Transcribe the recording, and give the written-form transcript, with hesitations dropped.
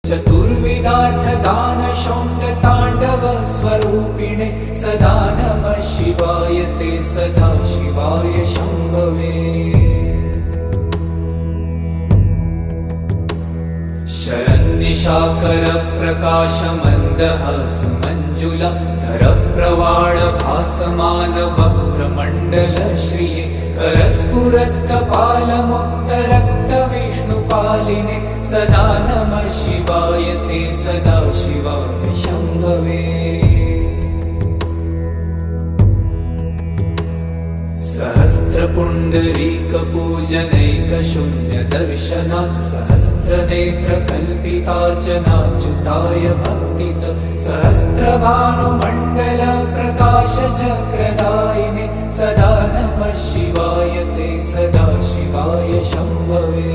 चतुर्विधार्थदान शौण्ड ताण्डव स्वरूपिणे सदा नमः शिवाय ते सदा शिवाय शम्भवे। शरन्निशाकर प्रकाश मन्दहास मञ्जुला धर प्रवाळ भासमान वक्त्रमण्डल श्रिये करस्फुरत् कपाल मुक्त रक्त विष्णुपालिने सदा नमः शिवाय ते सदा शिवाय शम्भवे। सहस्रपुण्डरीकपूजनैक शून्य दर्शनात् सहस्रनेत्रकल्पितार्चनाच्युताय भक्तित सहस्रभानुमण्डल प्रकाश चक्रदायिने सदा नमः शिवाय ते सदा शिवाय शम्भवे।